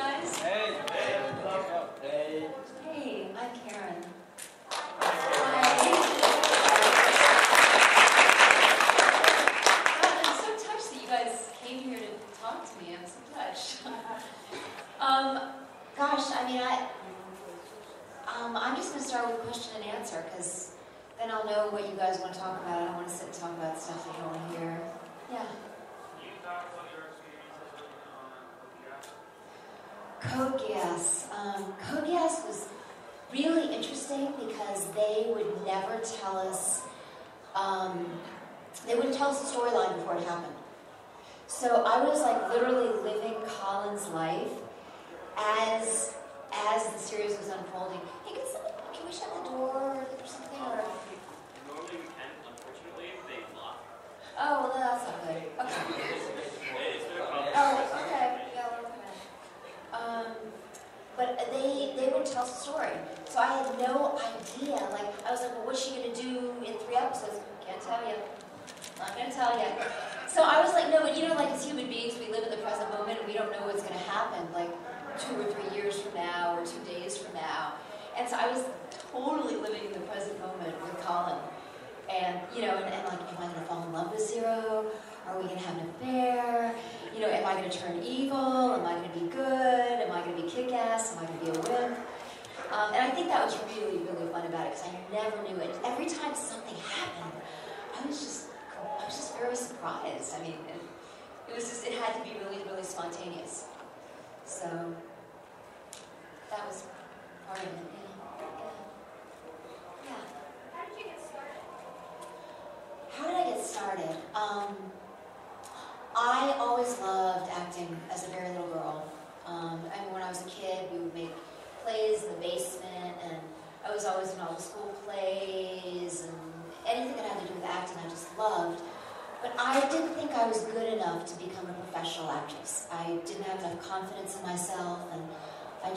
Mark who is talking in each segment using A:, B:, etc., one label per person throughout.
A: guys.
B: Hey. Hey.
A: Hey, I'm Karen. I'm so touched that you guys came here to talk to me. I'm so touched. Gosh, I mean, I'm just going to start with question and answer, because then I'll know what you guys want to talk about. I don't want to sit and talk about stuff that you don't want to hear. Yeah.
C: Can you talk about your experiences working on Code Gas?
A: Code Gas was really interesting because they would never tell us, they wouldn't tell us the storyline before it happened. So I was like literally living Colin's life as the series was unfolding. Hey, can we shut the door or something? Or?
C: Normally we can, unfortunately, they lock.
A: Oh, well, that's not good. Okay. Oh, okay. Yeah, well, okay. But they would tell us the story. So I had no idea. Like, I was like, well, what's she going to do in 3 episodes? Can't tell you. Not going to tell you. So I was like, no, but you know, like as human beings, we live in the present moment and we don't know what's going to happen, like 2 or 3 years from now or 2 days from now. And so I was totally living in the present moment with Colin. And, you know, and like, am I going to fall in love with Zero? Are we going to have an affair? You know, am I going to turn evil? Am I going to be good? Am I going to be kick-ass? Am I going to be a wimp? And I think that was really, really fun about it because I never knew it. Every time something happened, I was just very surprised. I mean, it had to be really, really spontaneous. So that was part of it. Yeah.
D: How did you get started?
A: How did I get started? I always loved acting as a very little girl. I mean, when I was a kid, we would make plays in the basement, and I was always in all the school plays, and anything that had to do with acting I just loved. But I didn't think I was good enough to become a professional actress. I didn't have enough confidence in myself, and I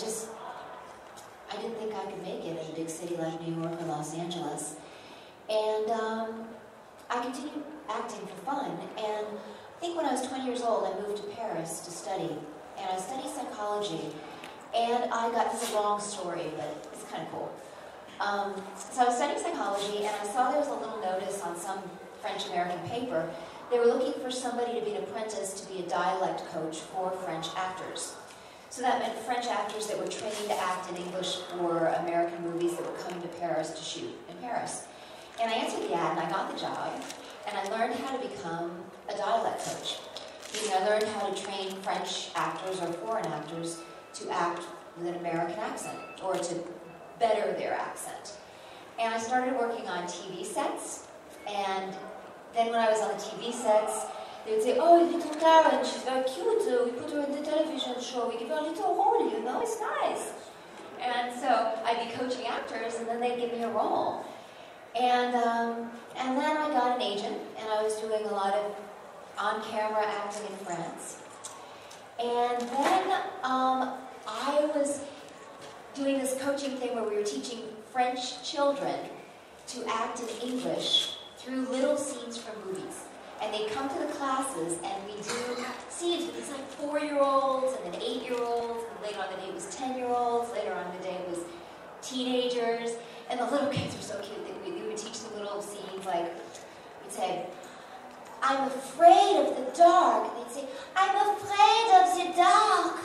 A: didn't think I could make it in a big city like New York or Los Angeles. And I continued acting for fun, and I think when I was 20 years old, I moved to Paris to study, and I studied psychology, and I got, this is a long story, but it's kind of cool. So I was studying psychology, and I saw there was a little notice on some French-American paper. They were looking for somebody to be an apprentice to be a dialect coach for French actors. So that meant French actors that were trained to act in English for American movies that were coming to Paris to shoot in Paris. And I answered the ad, and I got the job, and I learned how to become a dialect coach. Meaning I learned how to train French actors or foreign actors to act with an American accent, or to better their accent. And I started working on TV sets, and then when I was on the TV sets, they would say, oh, little Karen, she's very cute, we put her in the television show, we give her a little role, you know, it's nice. And so I'd be coaching actors, and then they'd give me a role. And then I got an agent, and I was doing a lot of on-camera acting in France. And then I was doing this coaching thing where we were teaching French children to act in English through little scenes from movies. And they come to the classes, and we do scenes with these like 4-year-olds and then 8-year-olds, and later on the day it was 10-year-olds, later on the day it was teenagers, and the little kids were so cute. We would teach them little scenes like, we'd say, I'm afraid of the dark. And they'd say, I'm afraid of the dark.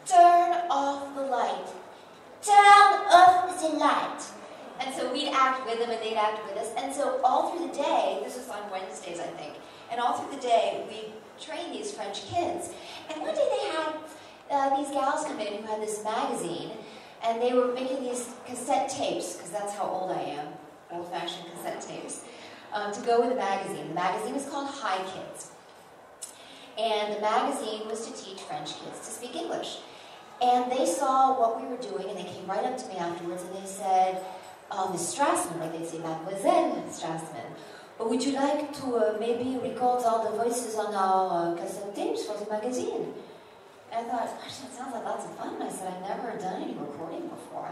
A: Turn off the light. Turn off the light. And so we'd act with them and they'd act with us. And so all through the day, this was on Wednesdays, I think, and all through the day, we trained these French kids. And one day they had these gals come in who had this magazine, and they were making these cassette tapes, because that's how old I am, old-fashioned cassette tapes, to go with the magazine. The magazine was called Hi Kids. And the magazine was to teach French kids to speak English. And they saw what we were doing, and they came right up to me afterwards, and they said, Miss Strassman, like they'd say, Mademoiselle Strassman, would you like to maybe record all the voices on our cassette tapes for the magazine? And I thought, gosh, that sounds like lots of fun. And I said, I've never done any recording before.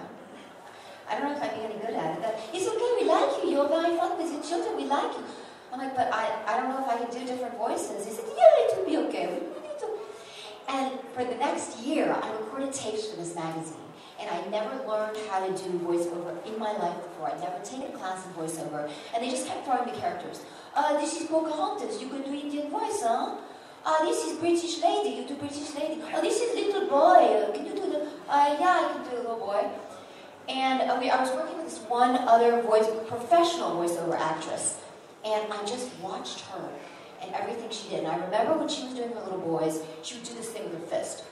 A: I don't know if I'd be any good at it. It's okay, we like you. You're very fun with your children. We like you. I'm like, but I don't know if I can do different voices. He said, yeah, it will be okay. And for the next year, I recorded tapes for this magazine. And I never learned how to do voiceover in my life before. I'd never taken a class in voiceover. And they just kept throwing me characters. This is Pocahontas, you can do Indian voice, huh? This is British lady, you do British lady. Oh, this is little boy, can you do the, yeah, I can do the little boy. And I was working with this one other professional voiceover actress. And I just watched her and everything she did. And I remember when she was doing her little boys, she would do this thing with her fist.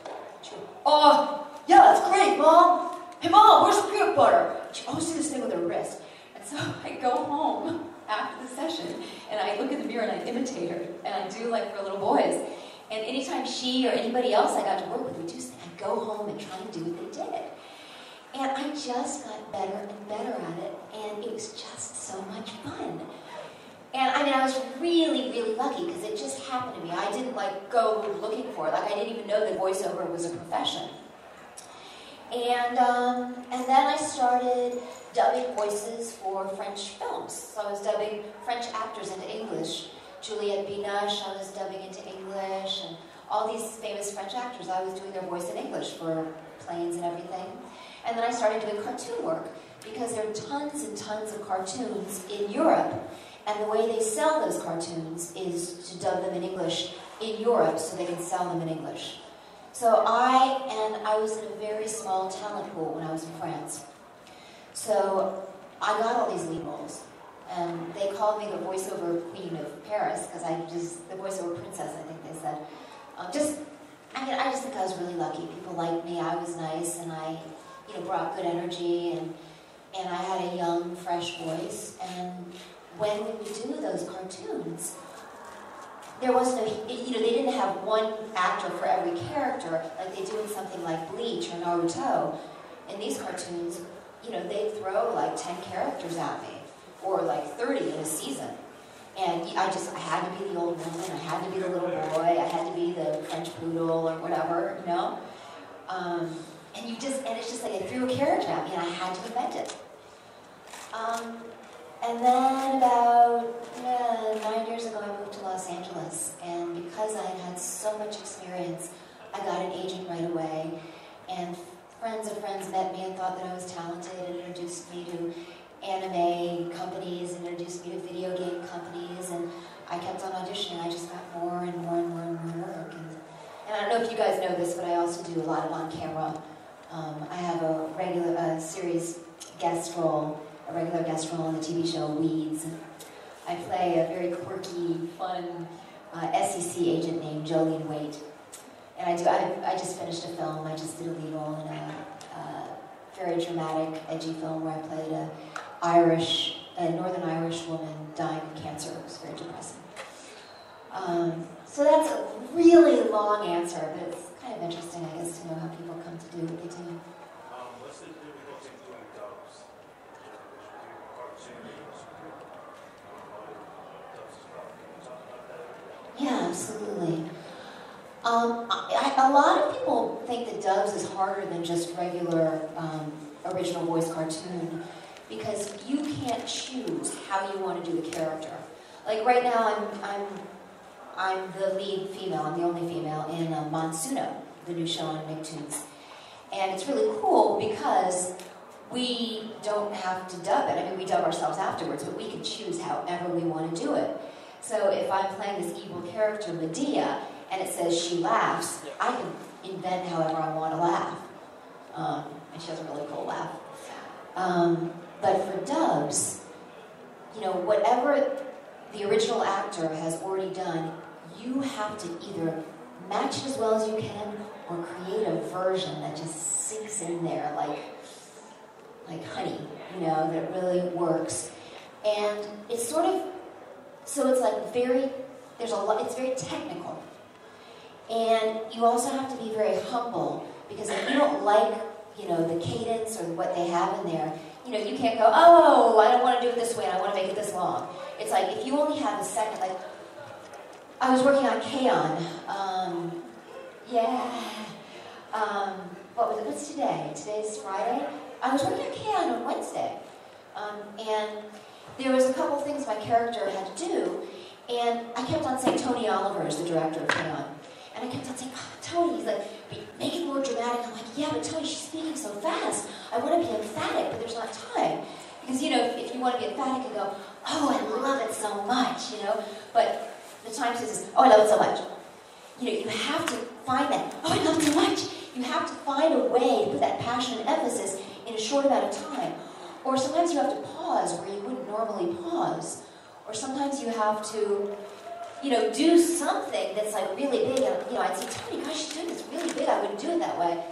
A: She would, oh, yeah, that's great, Mom. Hey, Mom, where's the peanut butter? She always do this thing with her wrist. And so I go home after the session, and I look in the mirror and I imitate her, and I do like for little boys. And anytime she or anybody else I got to work with would do something, I'd go home and try and do what they did. And I just got better and better at it, and it was just so much fun. And I mean, I was really, really lucky because it just happened to me. I didn't like go looking for it. Like I didn't even know that voiceover was a profession. And then I started dubbing voices for French films. So I was dubbing French actors into English. Juliette Binoche, I was dubbing into English, and all these famous French actors, I was doing their voice in English for planes and everything. And then I started doing cartoon work, because there are tons and tons of cartoons in Europe, and the way they sell those cartoons is to dub them in English in Europe so they can sell them in English. So I was in a very small talent pool when I was in France. So I got all these lead roles, and they called me the voiceover queen of Paris, because the voiceover princess, I think they said. I just think I was really lucky. People liked me, I was nice, and I brought good energy, and I had a young, fresh voice. And when we would do those cartoons, there was no, they didn't have one actor for every character like they do in something like Bleach or Naruto. In these cartoons, they'd throw like 10 characters at me, or like 30 in a season. And I had to be the old woman, I had to be the little boy, I had to be the French poodle or whatever, And it's just like they threw a character at me and I had to invent it. And then about 9 years ago, I moved to Los Angeles, and because I had so much experience, I got an agent right away, and friends of friends met me and thought that I was talented and introduced me to anime companies, and introduced me to video game companies, and I kept on auditioning. I just got more and more and more and more work. And I don't know if you guys know this, but I also do a lot of on-camera. I have a regular series guest role, a regular guest role on the TV show Weeds. I play a very quirky, fun SEC agent named Jolene Waite. And I just finished a film. I just did a lead role in a very dramatic, edgy film where I played a Northern Irish woman dying of cancer. It was very depressing. So that's a really long answer, but it's kind of interesting, I guess, to know how people come to do what they do.
B: What's the difficulty doing dubs?
A: Yeah, absolutely. A lot of people think that dubs is harder than just regular original voice cartoon, because you can't choose how you want to do the character. Like right now, I'm the lead female. I'm the only female in Monsuno, the new show on Nicktoons, and it's really cool because we don't have to dub it. I mean, we dub ourselves afterwards, but we can choose however we want to do it. So if I'm playing this evil character, Medea, and it says she laughs, I can invent however I want to laugh. And she has a really cool laugh. But for dubs, whatever the original actor has already done, you have to either match it as well as you can or create a version that just sinks in there like honey, that really works. And it's sort of, so it's like it's very technical. And you also have to be very humble, because if you don't like, the cadence or what they have in there, you can't go, oh, I don't want to do it this way and I want to make it this long. It's like, if you only have a second, like, I was working on K-On! What was it? What's today? Today's Friday? I was working on K-On! On Wednesday. And there was a couple things my character had to do, and I kept on saying Tony Oliver is the director of K-On! And I kept on saying, oh, Tony, he's like, make it more dramatic. I'm like, yeah, but Tony, she's speaking so fast. I want to be emphatic, but there's not time. Because, you know, if you want to be emphatic and go, oh, I love it so much, you know. But the time says, oh, I love it so much. You know, you have to find that, oh, I love it so much. You have to find a way to put that passion and emphasis in a short amount of time. Or sometimes you have to pause where you wouldn't normally pause. Or sometimes you have to, you know, do something that's like really big. And, you know, I'd say, Tony, gosh, she's doing this really big. I wouldn't do it that way.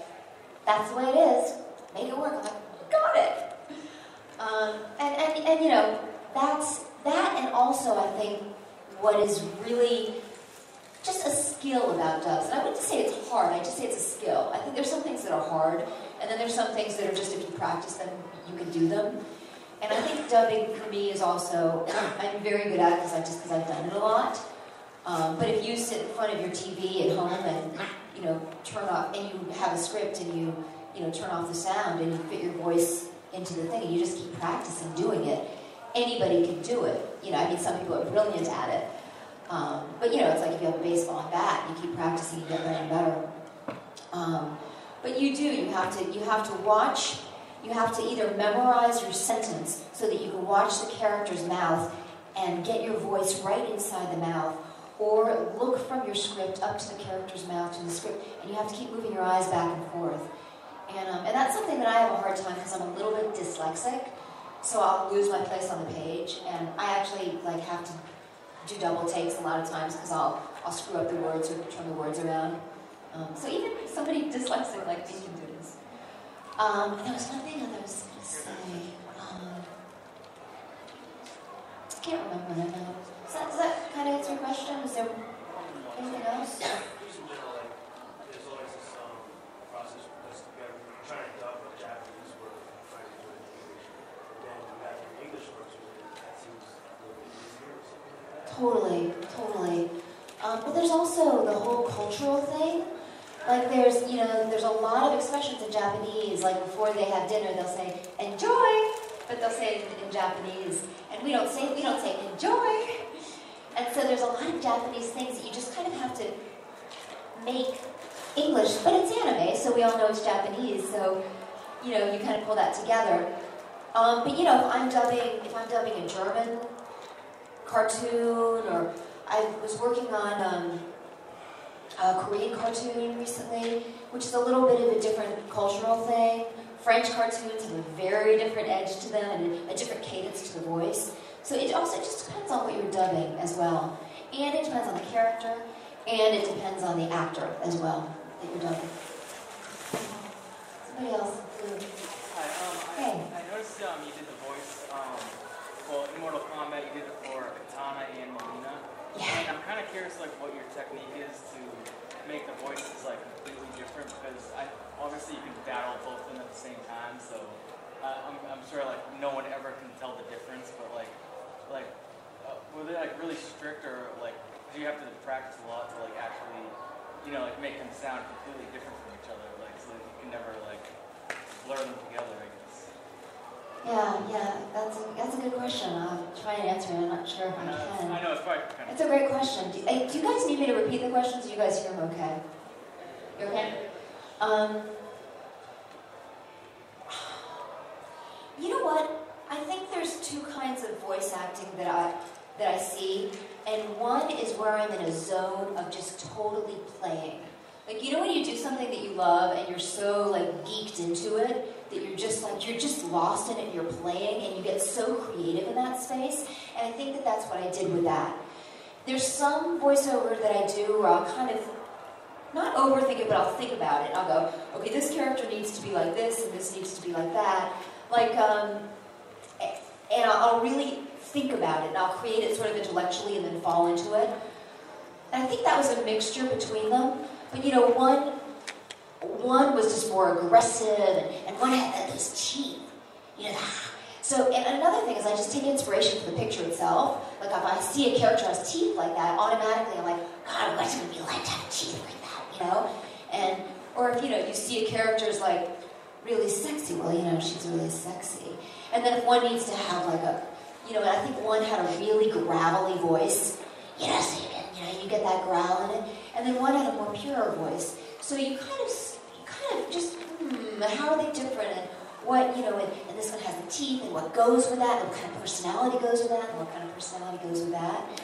A: That's the way it is. Make it work. I'm like, got it. And you know, that's that, and also I think what is really just a skill about dubs. And I wouldn't say it's hard, I just say it's a skill. I think there's some things that are hard, and then there's some things that are just, if you practice them, you can do them. And I think dubbing for me is also, I'm very good at it because I've done it a lot. But if you sit in front of your TV at home and, you know, turn off, and you have a script and you know, turn off the sound and you fit your voice into the thing and you just keep practicing doing it, anybody can do it. You know, I mean, some people are brilliant at it. But, you know, it's like if you have a baseball and bat, you keep practicing, you get better and better. But you do, you have to watch, you have to either memorize your sentence so that you can watch the character's mouth and get your voice right inside the mouth, or look from your script up to the character's mouth to the script, and you have to keep moving your eyes back and forth. And that's something that I have a hard time because I'm a little bit dyslexic, so I'll lose my place on the page, and I actually like have to do double takes a lot of times because I'll screw up the words or turn the words around. So even somebody dyslexic like me can do this. There was one thing that I was going to say. I can't remember that now. Does that kind of answer your question? Is there anything else?
B: Just in general, like, there's always this process because you're trying to dub a Japanese word and trying to do it in English. And then you have your English words with it. That seems a little bit easier or something like that.
A: Totally. But there's also the whole cultural thing. Like there's a lot of expressions in Japanese. Like before they have dinner, they'll say "enjoy," but they'll say it in Japanese, and we don't say "enjoy." And so there's a lot of Japanese things that you just kind of have to make English, but it's anime, so we all know it's Japanese. So you know, you kind of pull that together. But you know, if I'm dubbing a German cartoon, or I was working on a Korean cartoon recently, which is a little bit of a different cultural thing. French cartoons have a very different edge to them and a different cadence to the voice. So it also just depends on what you're dubbing as well. And it depends on the character, and it depends on the actor as well that you're dubbing. Somebody else?
C: Hi, I noticed you did the voice for Immortal Kombat, you did it for Katana and Melina.
A: Yeah.
C: And I'm kind of curious like what your technique is to make the voices like completely different, because obviously you can battle both of them at the same time, so I'm sure like no one ever can tell the difference, but were they like really strict, or like do you have to practice a lot to like actually, you know, like make them sound completely different from each other, like so that you can never like blur them together, I guess?
A: Yeah, that's a good question. I'll try and answer it. I'm not sure if I can.
C: I know, it's quite kind of...
A: It's a great question. Do you guys need me to repeat the questions? Do you guys hear them okay? You okay? You know what? I think there's two kinds of voice acting that I see, and one is where I'm in a zone of just totally playing. Like, you know when you do something that you love and you're so like geeked into it that you're just lost in it, you're playing, and you get so creative in that space. And I think that that's what I did with that. There's some voiceover that I do where I'll kind of not overthink it, but I'll think about it. I'll go, okay, this character needs to be like this, and this needs to be like that. Like, and I'll really think about it, and I'll create it sort of intellectually and then fall into it. And I think that was a mixture between them. But you know, one was just more aggressive, and one had those teeth. You know, so, and another thing is I just take inspiration from the picture itself. Like if I see a character has teeth like that, automatically I'm like, God, what's it going to be like to have teeth like that, you know? And, or if, you know, you see a character's like really sexy, well, you know, she's really sexy. And then if one needs to have like a, you know, and I think one had a really gravelly voice, you know, so you get that growl in it. and then one had a more pure voice. So you kind of just, how are they different? And what, and this one has the teeth, and what goes with that, and what kind of personality goes with that, and what kind of personality goes with that.